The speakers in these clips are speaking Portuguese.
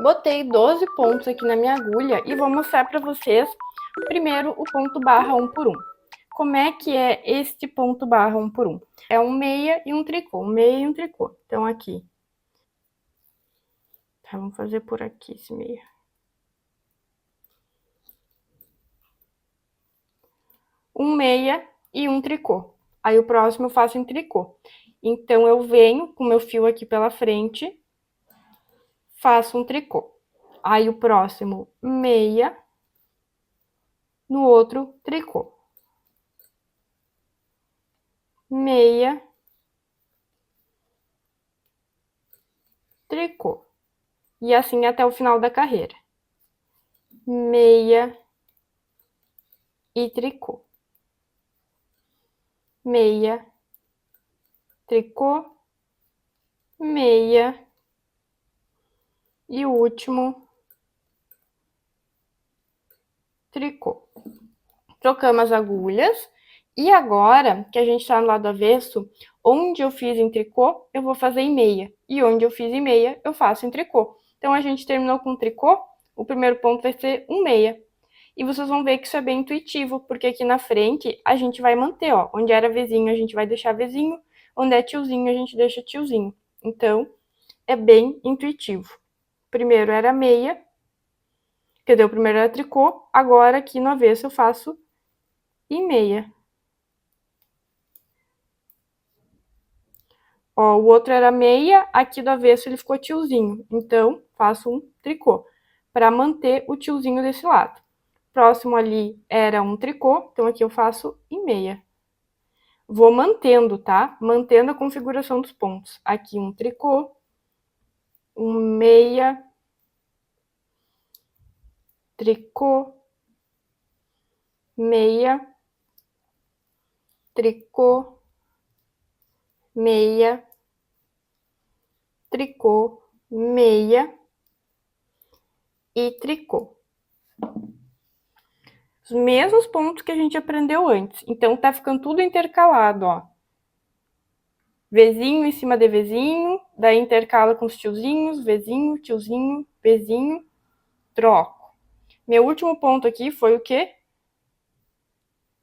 Botei 12 pontos aqui na minha agulha e vou mostrar para vocês primeiro o ponto barra 1 por 1. Como é que é este ponto barra 1 por 1? É um meia e um tricô, um meia e um tricô. Então, aqui. Tá, vamos fazer por aqui esse meia. Um meia e um tricô. Aí, o próximo eu faço em tricô. Então, eu venho com meu fio aqui pela frente, faço um tricô. Aí, o próximo, meia, no outro, tricô. Meia, tricô. E assim até o final da carreira. Meia e tricô. Meia, tricô, meia e o último, tricô. Trocamos as agulhas e agora que a gente tá no lado avesso, onde eu fiz em tricô, eu vou fazer em meia. E onde eu fiz em meia, eu faço em tricô. Então, a gente terminou com tricô, o primeiro ponto vai ser um meia. E vocês vão ver que isso é bem intuitivo, porque aqui na frente a gente vai manter, ó. Onde era vizinho, a gente vai deixar vizinho. Onde é tiozinho, a gente deixa tiozinho. Então, é bem intuitivo. Primeiro era meia, quer dizer, o primeiro era tricô, agora aqui no avesso eu faço em meia. Ó, o outro era meia, aqui do avesso ele ficou tiozinho, então faço um tricô, para manter o tiozinho desse lado. Próximo ali era um tricô, então aqui eu faço em meia. Vou mantendo, tá? Mantendo a configuração dos pontos. Aqui um tricô, um meia, tricô, meia, tricô, meia, tricô, meia e tricô. Os mesmos pontos que a gente aprendeu antes. Então, tá ficando tudo intercalado, ó. Vzinho em cima de Vzinho, daí intercala com os tiozinhos, Vzinho, tiozinho, Vzinho, troco. Meu último ponto aqui foi o quê?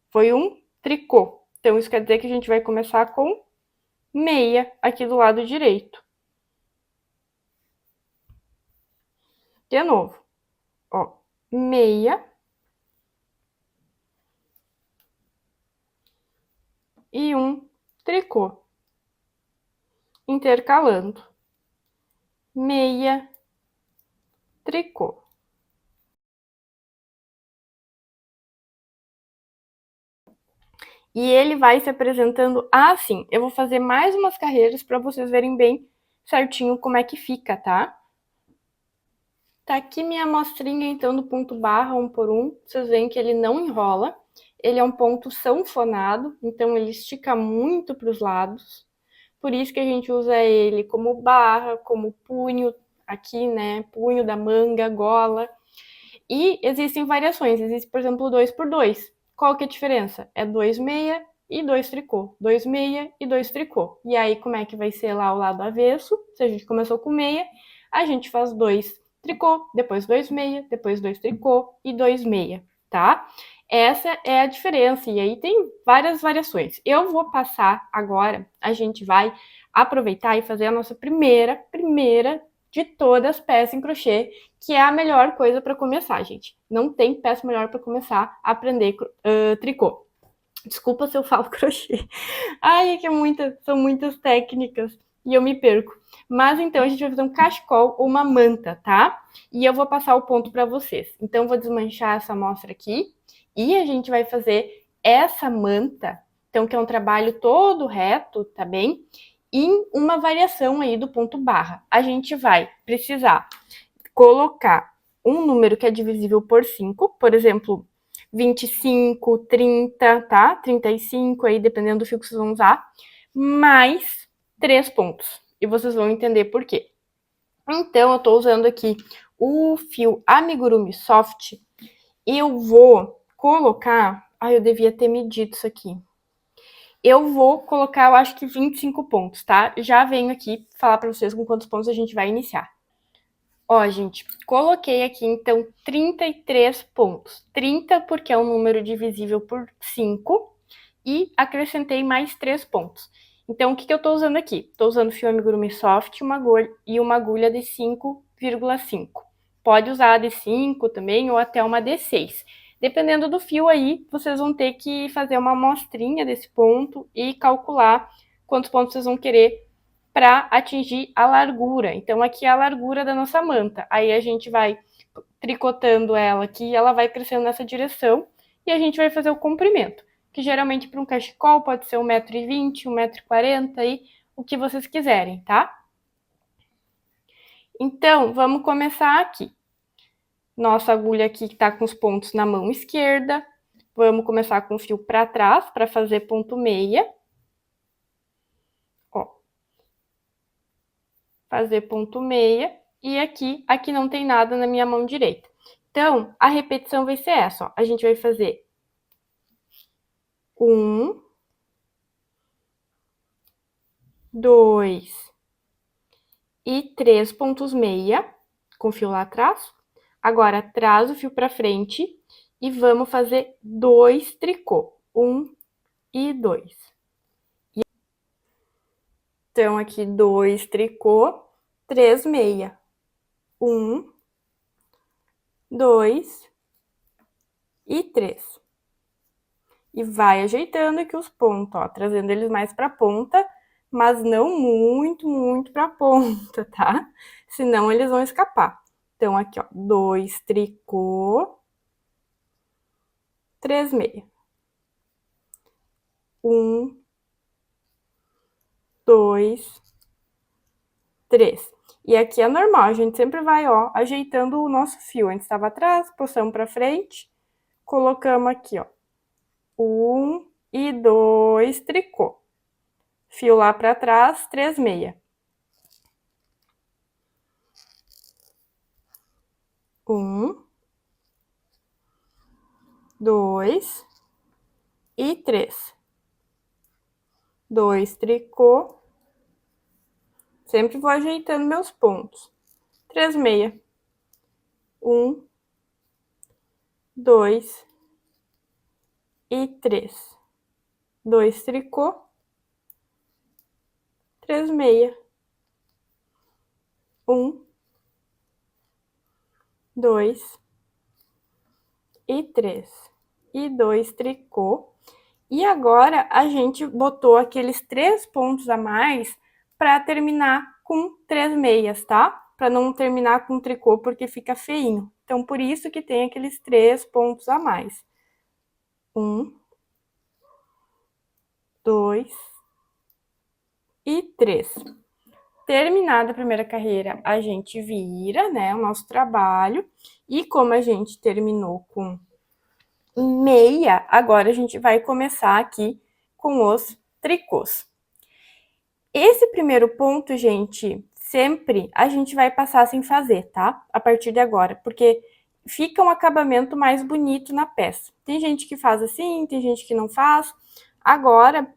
Foi um tricô. Então, isso quer dizer que a gente vai começar com meia aqui do lado direito. De novo, ó, meia e um tricô, intercalando, meia, tricô. E ele vai se apresentando assim. Eu vou fazer mais umas carreiras para vocês verem bem certinho como é que fica, tá? Tá aqui minha amostrinha, então, do ponto barra 1 por 1. Vocês veem que ele não enrola. Ele é um ponto sanfonado, então ele estica muito para os lados. Por isso que a gente usa ele como barra, como punho, aqui, né? Punho da manga, gola. E existem variações. Existe, por exemplo, o 2 por 2. Qual que é a diferença? É 2 meia e 2 tricô. 2 meia e 2 tricô. E aí, como é que vai ser lá o lado avesso? Se a gente começou com meia, a gente faz 2 tricô, depois 2 meia, depois 2 tricô e 2 meia, tá? Essa é a diferença, e aí tem várias variações. Eu vou passar agora, a gente vai aproveitar e fazer a nossa primeira de todas peça em crochê, que é a melhor coisa para começar, gente. Não tem peça melhor para começar a aprender tricô. Desculpa se eu falo crochê. Ai, é que são muitas técnicas e eu me perco. Mas então a gente vai fazer um cachecol ou uma manta, tá? E eu vou passar o ponto para vocês. Então eu vou desmanchar essa amostra aqui e a gente vai fazer essa manta, então que é um trabalho todo reto, tá bem? Em uma variação aí do ponto barra. A gente vai precisar colocar um número que é divisível por 5, por exemplo, 25, 30, tá? 35 aí, dependendo do fio que vocês vão usar, mais 3 pontos. E vocês vão entender por quê. Então, eu tô usando aqui o fio Amigurumi Soft e eu vou colocar... Ai, eu devia ter medido isso aqui. Eu vou colocar, eu acho que 25 pontos, tá? Já venho aqui falar pra vocês com quantos pontos a gente vai iniciar. Ó, gente, coloquei aqui, então, 33 pontos. 30 porque é um número divisível por 5 e acrescentei mais 3 pontos. Então, o que eu tô usando aqui? Tô usando fio amigurumi soft e uma agulha de 5,5. Pode usar a de 5 também ou até uma de 6. Dependendo do fio aí, vocês vão ter que fazer uma amostrinha desse ponto e calcular quantos pontos vocês vão querer para atingir a largura. Então, aqui é a largura da nossa manta. Aí a gente vai tricotando ela aqui, ela vai crescendo nessa direção e a gente vai fazer o comprimento, que geralmente para um cachecol pode ser 1,20 m, 1,40 m, aí, o que vocês quiserem, tá? Então, vamos começar aqui. Nossa agulha aqui que tá com os pontos na mão esquerda. Vamos começar com o fio para trás para fazer ponto meia. Ó. Fazer ponto meia. E aqui não tem nada na minha mão direita. Então, a repetição vai ser essa, ó. A gente vai fazer 1, 2 e 3 pontos meia, com fio lá atrás. Agora, traz o fio pra frente e vamos fazer 2 tricô. 1 e 2. Então, aqui 2 tricô, 3 meia. 1, 2 e 3. E vai ajeitando aqui os pontos, ó, trazendo eles mais pra ponta, mas não muito pra ponta, tá? Senão eles vão escapar. Então, aqui, ó, 2 tricô, 3 meia. 1, 2, 3. E aqui é normal, a gente sempre vai, ó, ajeitando o nosso fio. A gente estava atrás, puxamos pra frente, colocamos aqui, ó, 1 e 2 tricô. Fio lá pra trás, 3 meia. 1, 2 e 3. 2 tricô. Sempre vou ajeitando meus pontos. 3 meia. 1, 2 e 3. 2 tricô. 3 meia. 1, 2 e 3. E 2 tricô. E agora, a gente botou aqueles 3 pontos a mais para terminar com 3 meias, tá? Para não terminar com tricô, porque fica feinho. Então, por isso que tem aqueles 3 pontos a mais. 1, 2 e 3. Terminada a primeira carreira, a gente vira, né, o nosso trabalho. E como a gente terminou com meia, agora a gente vai começar aqui com os tricôs. Esse primeiro ponto, gente, sempre a gente vai passar sem fazer, tá? A partir de agora, porque fica um acabamento mais bonito na peça. Tem gente que faz assim, tem gente que não faz. Agora,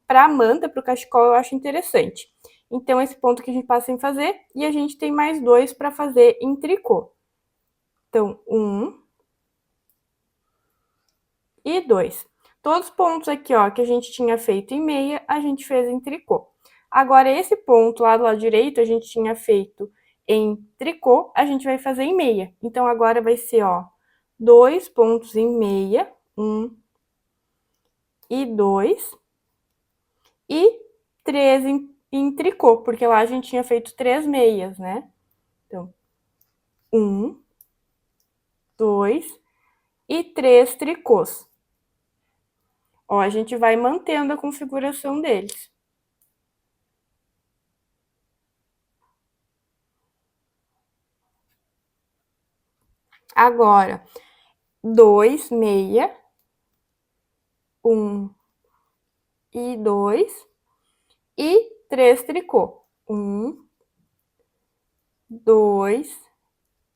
para a manta, para o cachecol, eu acho interessante. Então, esse ponto que a gente passa sem fazer, e a gente tem mais 2 para fazer em tricô. Então, 1 e 2. Todos os pontos aqui, ó, que a gente tinha feito em meia, a gente fez em tricô. Agora, esse ponto lá do lado direito, a gente tinha feito em tricô, a gente vai fazer em meia. Então, agora vai ser, ó, 2 pontos em meia, 1 e 2, e 3 em tricô, porque lá a gente tinha feito 3 meias, né? Então, 1, 2 e 3 tricôs. Ó, a gente vai mantendo a configuração deles. Agora, 2 meia, 1 e 2 e 3 tricô. 1, 2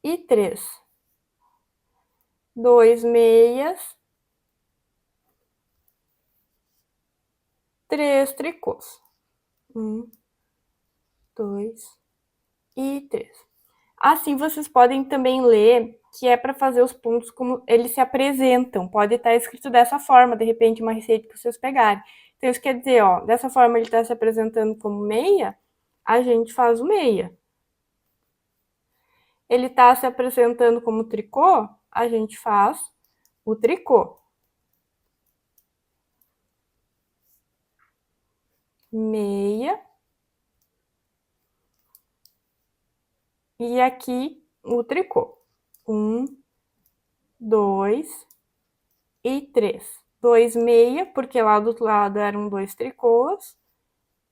e 3. 2 meias 3 tricôs. 1, 2 e 3. Assim, vocês podem também ler que é para fazer os pontos como eles se apresentam. Pode estar escrito dessa forma, de repente, uma receita que vocês pegarem. Então, isso quer dizer, ó, dessa forma ele está se apresentando como meia, a gente faz o meia. Ele está se apresentando como tricô, a gente faz o tricô. Meia. E aqui o tricô. 1, 2 e 3. 2 meia, porque lá do outro lado eram 2 tricôs.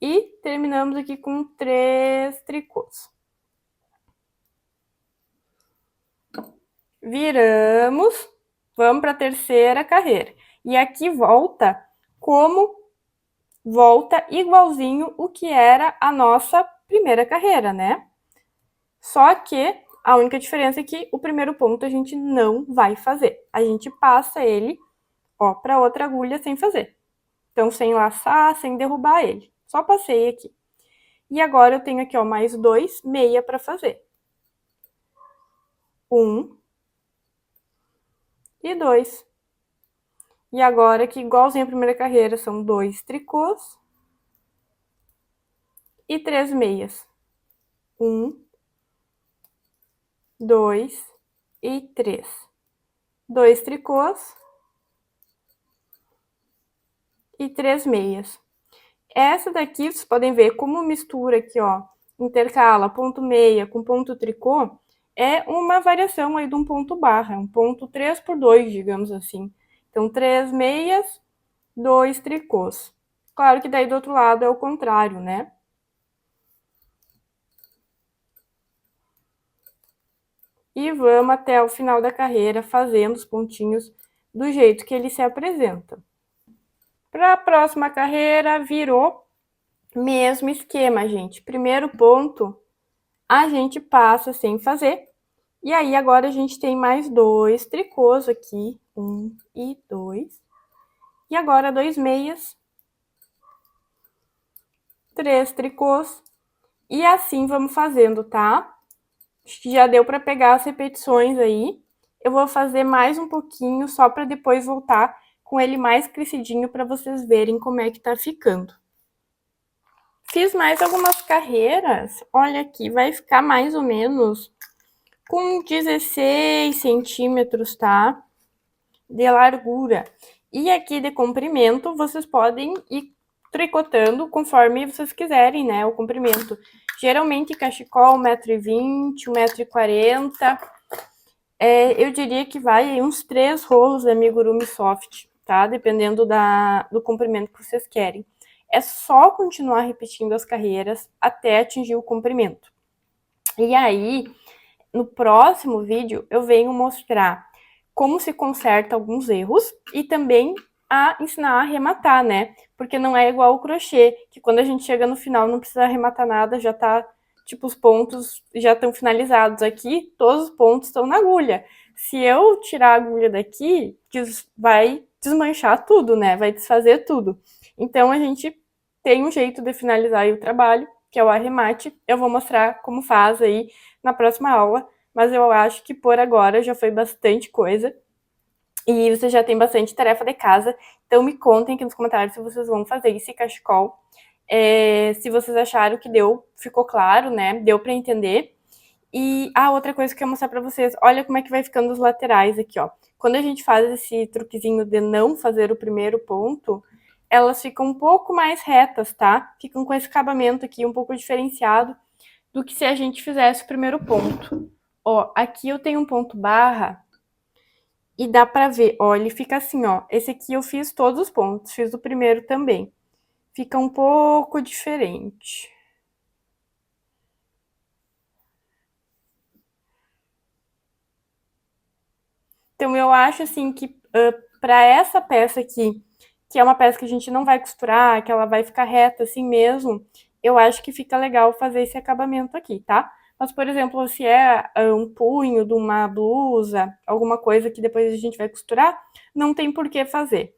E terminamos aqui com 3 tricôs. Viramos, vamos para a terceira carreira. E aqui volta igualzinho o que era a nossa primeira carreira, né? Só que a única diferença é que o primeiro ponto a gente não vai fazer. A gente passa ele, ó, para outra agulha sem fazer. Então, sem laçar, sem derrubar ele. Só passei aqui. E agora eu tenho aqui, ó, mais 2 meia para fazer. 1 e 2. E agora, que igualzinho a primeira carreira, são 2 tricôs e 3 meias. 1, 2 e 3. 2 tricôs e 3 meias. Essa daqui, vocês podem ver como mistura aqui, ó, intercala ponto meia com ponto tricô, é uma variação aí de um ponto barra, um ponto 3 por 2, digamos assim. Então, 3 meias, 2 tricôs. Claro que daí do outro lado é o contrário, né? E vamos até o final da carreira fazendo os pontinhos do jeito que ele se apresenta. Para a próxima carreira, virou mesmo esquema, gente. Primeiro ponto, a gente passa sem fazer. E aí, agora a gente tem mais 2 tricôs aqui. 1 e 2. E agora 2 meias. 3 tricôs. E assim vamos fazendo, tá? Acho que já deu para pegar as repetições aí. Eu vou fazer mais um pouquinho, só para depois voltar com ele mais crescidinho para vocês verem como é que tá ficando. Fiz mais algumas carreiras. Olha aqui, vai ficar mais ou menos com 16 centímetros, tá? De largura. E aqui de comprimento, vocês podem ir tricotando conforme vocês quiserem, né? O comprimento. Geralmente, cachecol, 1,20 m, 1,40 m. Eu diria que vai uns 3 rolos de amigurumi soft, tá? Dependendo do comprimento que vocês querem. É só continuar repetindo as carreiras até atingir o comprimento. E aí, no próximo vídeo, eu venho mostrar como se conserta alguns erros e também a ensinar a arrematar, né? Porque não é igual o crochê, que quando a gente chega no final não precisa arrematar nada, já tá, tipo, os pontos já estão finalizados. Aqui, todos os pontos estão na agulha. Se eu tirar a agulha daqui, vai desmanchar tudo, né? Vai desfazer tudo. Então, a gente tem um jeito de finalizar aí o trabalho, que é o arremate. Eu vou mostrar como faz aí na próxima aula, mas eu acho que por agora já foi bastante coisa. E você já tem bastante tarefa de casa. Então me contem aqui nos comentários se vocês vão fazer esse cachecol. Se vocês acharam que ficou claro, né? Deu pra entender. E outra coisa que eu ia mostrar pra vocês, olha como é que vai ficando os laterais aqui, ó. Quando a gente faz esse truquezinho de não fazer o primeiro ponto, elas ficam um pouco mais retas, tá? Ficam com esse acabamento aqui um pouco diferenciado do que se a gente fizesse o primeiro ponto. Ó, aqui eu tenho um ponto barra e dá pra ver, ó, ele fica assim, ó. Esse aqui eu fiz todos os pontos, fiz o primeiro também. Fica um pouco diferente. Então, eu acho, assim, que pra essa peça aqui, que é uma peça que a gente não vai costurar, que ela vai ficar reta assim mesmo, eu acho que fica legal fazer esse acabamento aqui, tá? Mas, por exemplo, se é um punho de uma blusa, alguma coisa que depois a gente vai costurar, não tem por que fazer.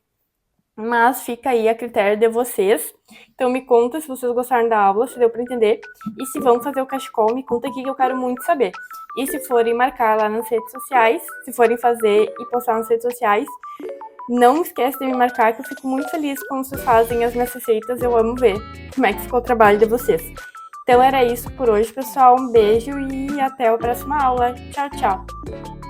mas fica aí a critério de vocês. Então me conta se vocês gostaram da aula, se deu para entender, e se vão fazer o cachecol, me conta aqui que eu quero muito saber. E se forem marcar lá nas redes sociais, se forem fazer e postar nas redes sociais, não esquece de me marcar, que eu fico muito feliz quando vocês fazem as minhas receitas, eu amo ver como é que ficou o trabalho de vocês. Então era isso por hoje, pessoal, um beijo e até a próxima aula. Tchau, tchau!